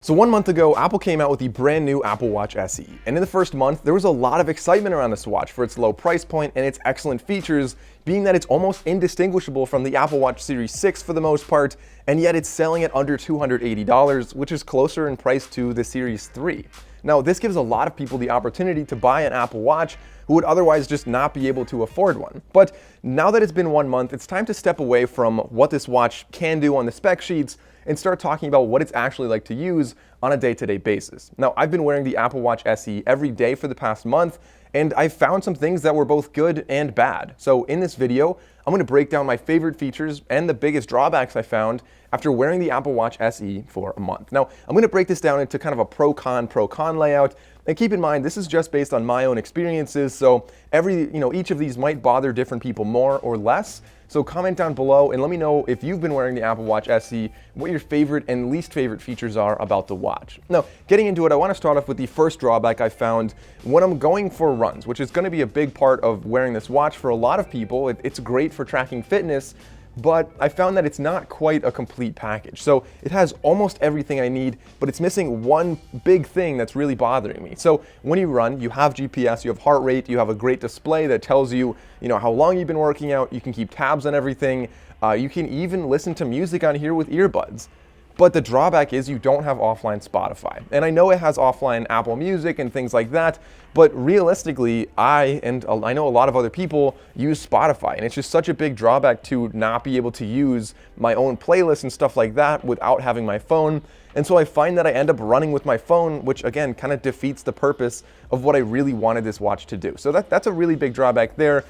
So 1 month ago, Apple came out with the brand new Apple Watch SE. And in the first month, there was a lot of excitement around this watch for its low price point and its excellent features, being that it's almost indistinguishable from the Apple Watch Series 6 for the most part, and yet it's selling at under $280, which is closer in price to the Series 3. Now, this gives a lot of people the opportunity to buy an Apple Watch who would otherwise just not be able to afford one. But now that it's been 1 month, it's time to step away from what this watch can do on the spec sheets and start talking about what it's actually like to use on a day-to-day basis. Now, I've been wearing the Apple Watch SE every day for the past month, and I found some things that were both good and bad. So in this video, I'm going to break down my favorite features and the biggest drawbacks I found after wearing the Apple Watch SE for a month. Now, I'm going to break this down into kind of a pro-con layout. And keep in mind, this is just based on my own experiences, so each of these might bother different people more or less. So comment down below and let me know if you've been wearing the Apple Watch SE, what your favorite and least favorite features are about the watch. Now, getting into it, I want to start off with the first drawback I found when I'm going for runs, which is going to be a big part of wearing this watch for a lot of people. It's great for tracking fitness, but I found that it's not quite a complete package. So it has almost everything I need, but it's missing one big thing that's really bothering me. So when you run, you have GPS, you have heart rate, you have a great display that tells you, how long you've been working out, you can keep tabs on everything, you can even listen to music on here with earbuds. But the drawback is you don't have offline Spotify. And I know it has offline Apple Music and things like that, but realistically, I know a lot of other people use Spotify, and it's just such a big drawback to not be able to use my own playlists and stuff like that without having my phone. And so I find that I end up running with my phone, which again kind of defeats the purpose of what I really wanted this watch to do. So that's a really big drawback there.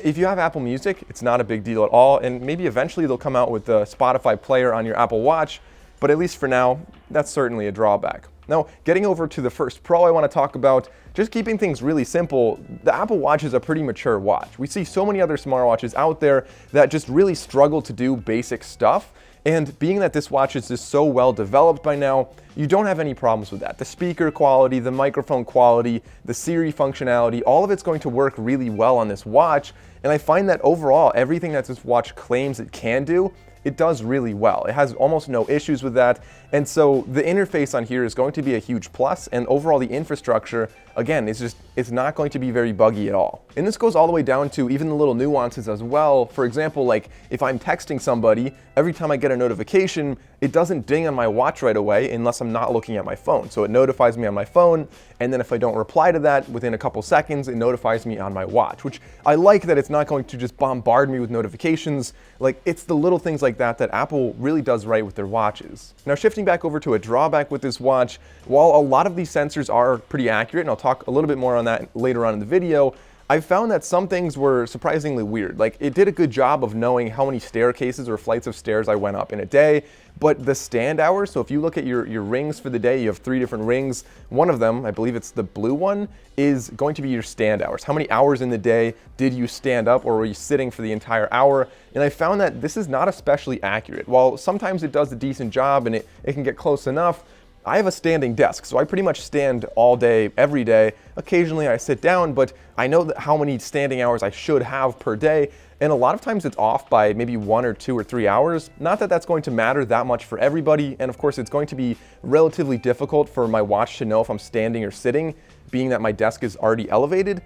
If you have Apple Music, it's not a big deal at all, and maybe eventually they'll come out with the Spotify player on your Apple Watch. But at least for now, that's certainly a drawback. Now, getting over to the first pro I want to talk about, just keeping things really simple, the Apple Watch is a pretty mature watch. We see so many other smartwatches out there that just really struggle to do basic stuff. And being that this watch is just so well developed by now, you don't have any problems with that. The speaker quality, the microphone quality, the Siri functionality, all of it's going to work really well on this watch. And I find that overall, everything that this watch claims it can do, it does really well. It has almost no issues with that. And so the interface on here is going to be a huge plus, and overall the infrastructure, again, it's not going to be very buggy at all. And this goes all the way down to even the little nuances as well. For example, like if I'm texting somebody, every time I get a notification, it doesn't ding on my watch right away unless I'm not looking at my phone. So it notifies me on my phone, and then if I don't reply to that within a couple seconds, it notifies me on my watch, which I like that it's not going to just bombard me with notifications. Like, it's the little things like that Apple really does right with their watches. Now, shifting back over to a drawback with this watch, while a lot of these sensors are pretty accurate, and I'll talk a little bit more on that later on in the video, I found that some things were surprisingly weird. Like, it did a good job of knowing how many staircases or flights of stairs I went up in a day, but the stand hours, so if you look at your rings for the day, you have 3 different rings. One of them, I believe it's the blue one, is going to be your stand hours. How many hours in the day did you stand up, or were you sitting for the entire hour? And I found that this is not especially accurate. While sometimes it does a decent job and it can get close enough, I have a standing desk, so I pretty much stand all day, every day. Occasionally I sit down, but I know how many standing hours I should have per day, and a lot of times it's off by maybe 1 or 2 or 3 hours. Not that that's going to matter that much for everybody, and of course it's going to be relatively difficult for my watch to know if I'm standing or sitting, being that my desk is already elevated,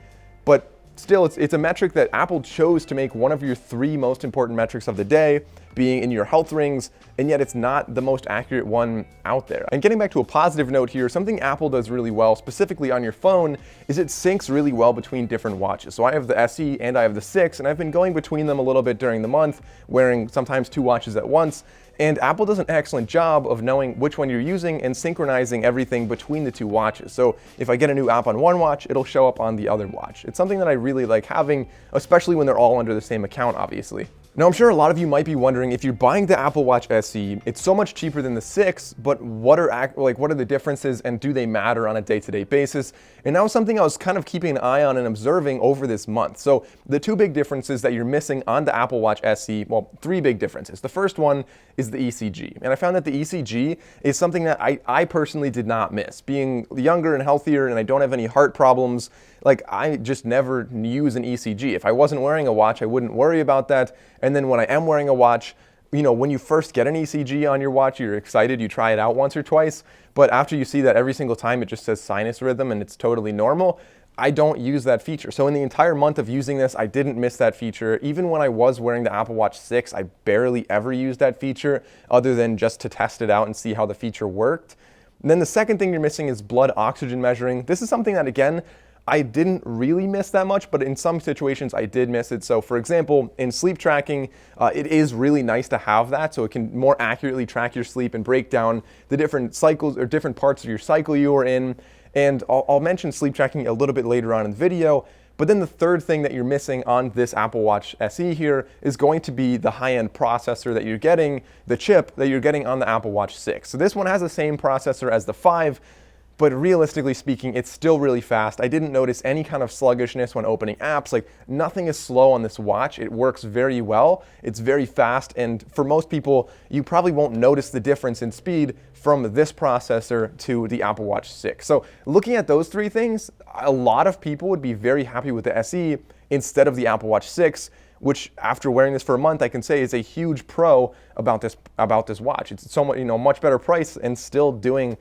but still, it's a metric that Apple chose to make one of your 3 most important metrics of the day, being in your health rings, and yet it's not the most accurate one out there. And getting back to a positive note here, something Apple does really well, specifically on your phone, is it syncs really well between different watches. So I have the SE and I have the 6, and I've been going between them a little bit during the month, wearing sometimes 2 watches at once. And Apple does an excellent job of knowing which one you're using and synchronizing everything between the 2 watches. So if I get a new app on one watch, it'll show up on the other watch. It's something that I really like having, especially when they're all under the same account, obviously. Now, I'm sure a lot of you might be wondering, if you're buying the Apple Watch SE, it's so much cheaper than the 6, but what are the differences, and do they matter on a day-to-day basis? And that was something I was kind of keeping an eye on and observing over this month. So the 2 big differences that you're missing on the Apple Watch SE, well, 3 big differences. The first one is the ECG. And I found that the ECG is something that I personally did not miss. Being younger and healthier, and I don't have any heart problems, like, I just never use an ECG. If I wasn't wearing a watch, I wouldn't worry about that. And then when I am wearing a watch, when you first get an ECG on your watch, you're excited, you try it out once or twice. but after you see that every single time it just says sinus rhythm and it's totally normal, I don't use that feature. So in the entire month of using this, I didn't miss that feature. Even when I was wearing the Apple Watch 6, I barely ever used that feature other than just to test it out and see how the feature worked. And then the second thing you're missing is blood oxygen measuring. This is something that, again, I didn't really miss that much, but in some situations I did miss it. So for example, in sleep tracking, it is really nice to have that so it can more accurately track your sleep and break down the different cycles or different parts of your cycle you are in. And I'll mention sleep tracking a little bit later on in the video. But then the third thing that you're missing on this Apple Watch SE here is going to be the high-end processor that you're getting, the chip that you're getting on the Apple Watch 6. So this one has the same processor as the 5, but realistically speaking, it's still really fast. I didn't notice any kind of sluggishness when opening apps. Like, nothing is slow on this watch. It works very well. It's very fast, and for most people, you probably won't notice the difference in speed from this processor to the Apple Watch 6. So looking at those three things, a lot of people would be very happy with the SE instead of the Apple Watch 6, which after wearing this for a month, I can say is a huge pro about this watch. It's so much, much better price and still doing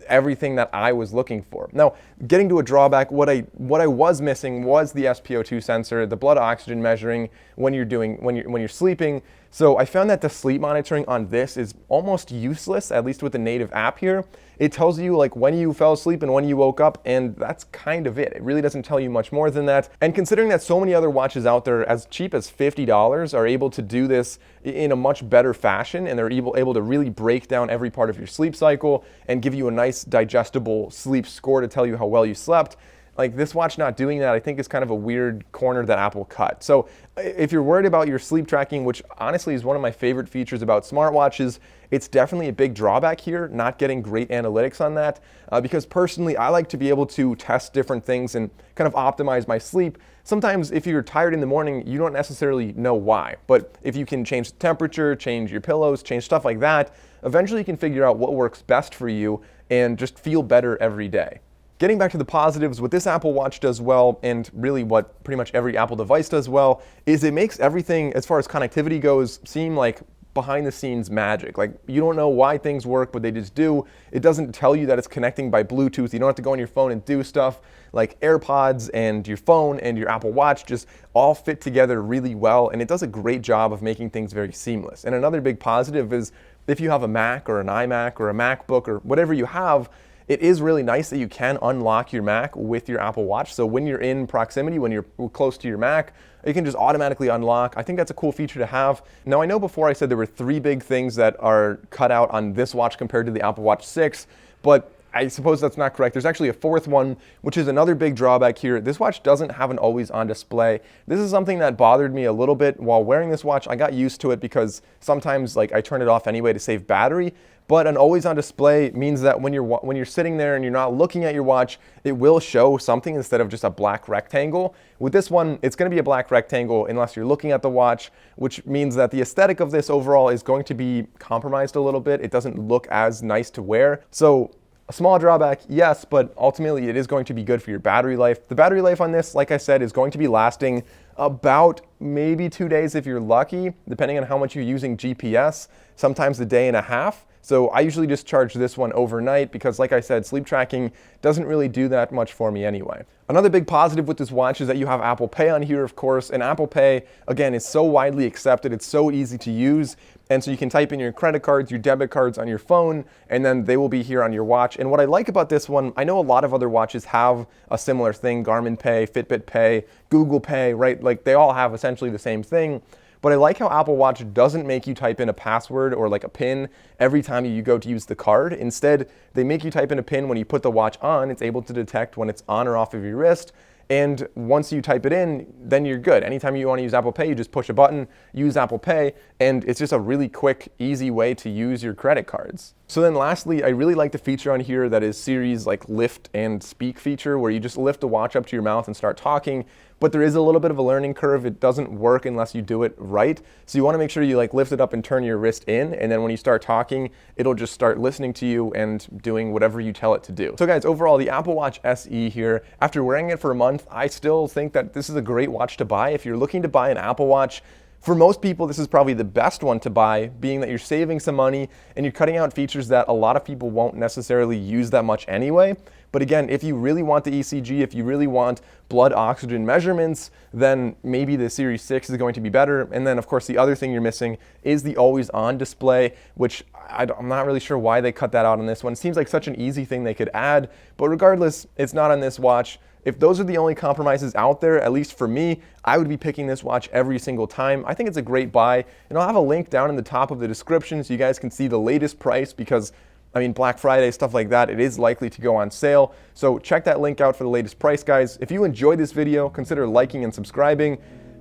everything that I was looking for. Now, getting to a drawback, what I was missing was the SpO2 sensor, the blood oxygen measuring when you're sleeping. So I found that the sleep monitoring on this is almost useless, at least with the native app here. It tells you like when you fell asleep and when you woke up, and that's kind of it. It really doesn't tell you much more than that. And considering that so many other watches out there as cheap as $50 are able to do this in a much better fashion, and they're able to really break down every part of your sleep cycle and give you a nice digestible sleep score to tell you how well you slept, like this watch not doing that, I think is kind of a weird corner that Apple cut. So if you're worried about your sleep tracking, which honestly is one of my favorite features about smartwatches, it's definitely a big drawback here, not getting great analytics on that, because personally, I like to be able to test different things and kind of optimize my sleep. Sometimes if you're tired in the morning, you don't necessarily know why, but if you can change the temperature, change your pillows, change stuff like that, eventually you can figure out what works best for you and just feel better every day. Getting back to the positives, what this Apple Watch does well, and really what pretty much every Apple device does well, is it makes everything, as far as connectivity goes, seem like behind the scenes magic. Like, you don't know why things work, but they just do. It doesn't tell you that it's connecting by Bluetooth. You don't have to go on your phone and do stuff. Like AirPods and your phone and your Apple Watch just all fit together really well, and it does a great job of making things very seamless. And another big positive is if you have a Mac or an iMac or a MacBook or whatever you have, it is really nice that you can unlock your Mac with your Apple Watch. So when you're in proximity, when you're close to your Mac, it can just automatically unlock. I think that's a cool feature to have. Now, I know before I said there were three big things that are cut out on this watch compared to the Apple Watch 6, but I suppose that's not correct. There's actually a fourth one, which is another big drawback here. This watch doesn't have an always on display. This is something that bothered me a little bit while wearing this watch. I got used to it because sometimes like I turn it off anyway to save battery. But an always on display means that when you're sitting there and you're not looking at your watch, it will show something instead of just a black rectangle. With this one, it's going to be a black rectangle unless you're looking at the watch, which means that the aesthetic of this overall is going to be compromised a little bit. It doesn't look as nice to wear. So a small drawback, yes, but ultimately it is going to be good for your battery life. The battery life on this, like I said, is going to be lasting about maybe 2 days if you're lucky, depending on how much you're using GPS, sometimes a day and a half. So I usually just charge this one overnight because, like I said, sleep tracking doesn't really do that much for me anyway. Another big positive with this watch is that you have Apple Pay on here, of course, and Apple Pay, again, is so widely accepted. It's so easy to use, and so you can type in your credit cards, your debit cards on your phone, and then they will be here on your watch. And what I like about this one, I know a lot of other watches have a similar thing, Garmin Pay, Fitbit Pay, Google Pay, right? Like, they all have essentially the same thing. But I like how Apple Watch doesn't make you type in a password or like a PIN every time you go to use the card. Instead, they make you type in a PIN when you put the watch on. It's able to detect when it's on or off of your wrist. And once you type it in, then you're good. Anytime you want to use Apple Pay, you just push a button, use Apple Pay, and it's just a really quick, easy way to use your credit cards. So then lastly, I really like the feature on here that is Siri's like lift and speak feature, where you just lift the watch up to your mouth and start talking. But there is a little bit of a learning curve. It doesn't work unless you do it right. So you want to make sure you like lift it up and turn your wrist in, and then when you start talking, it'll just start listening to you and doing whatever you tell it to do. So guys, overall, the Apple Watch SE here, after wearing it for a month, I still think that this is a great watch to buy. If you're looking to buy an Apple Watch, For most people, this is probably the best one to buy, being that you're saving some money and you're cutting out features that a lot of people won't necessarily use that much anyway. But again, if you really want the ECG, if you really want blood oxygen measurements, then maybe the Series 6 is going to be better. And then, of course, the other thing you're missing is the always-on display, which I'm not really sure why they cut that out on this one. It seems like such an easy thing they could add, but regardless, it's not on this watch. If those are the only compromises out there, at least for me, I would be picking this watch every single time. I think it's a great buy, and I'll have a link down in the top of the description so you guys can see the latest price because, I mean, Black Friday, stuff like that, it is likely to go on sale. So check that link out for the latest price, guys. If you enjoyed this video, consider liking and subscribing.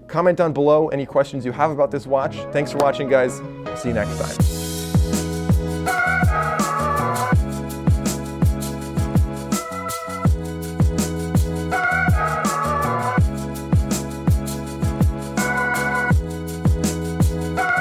Comment down below any questions you have about this watch. Thanks for watching, guys. See you next time.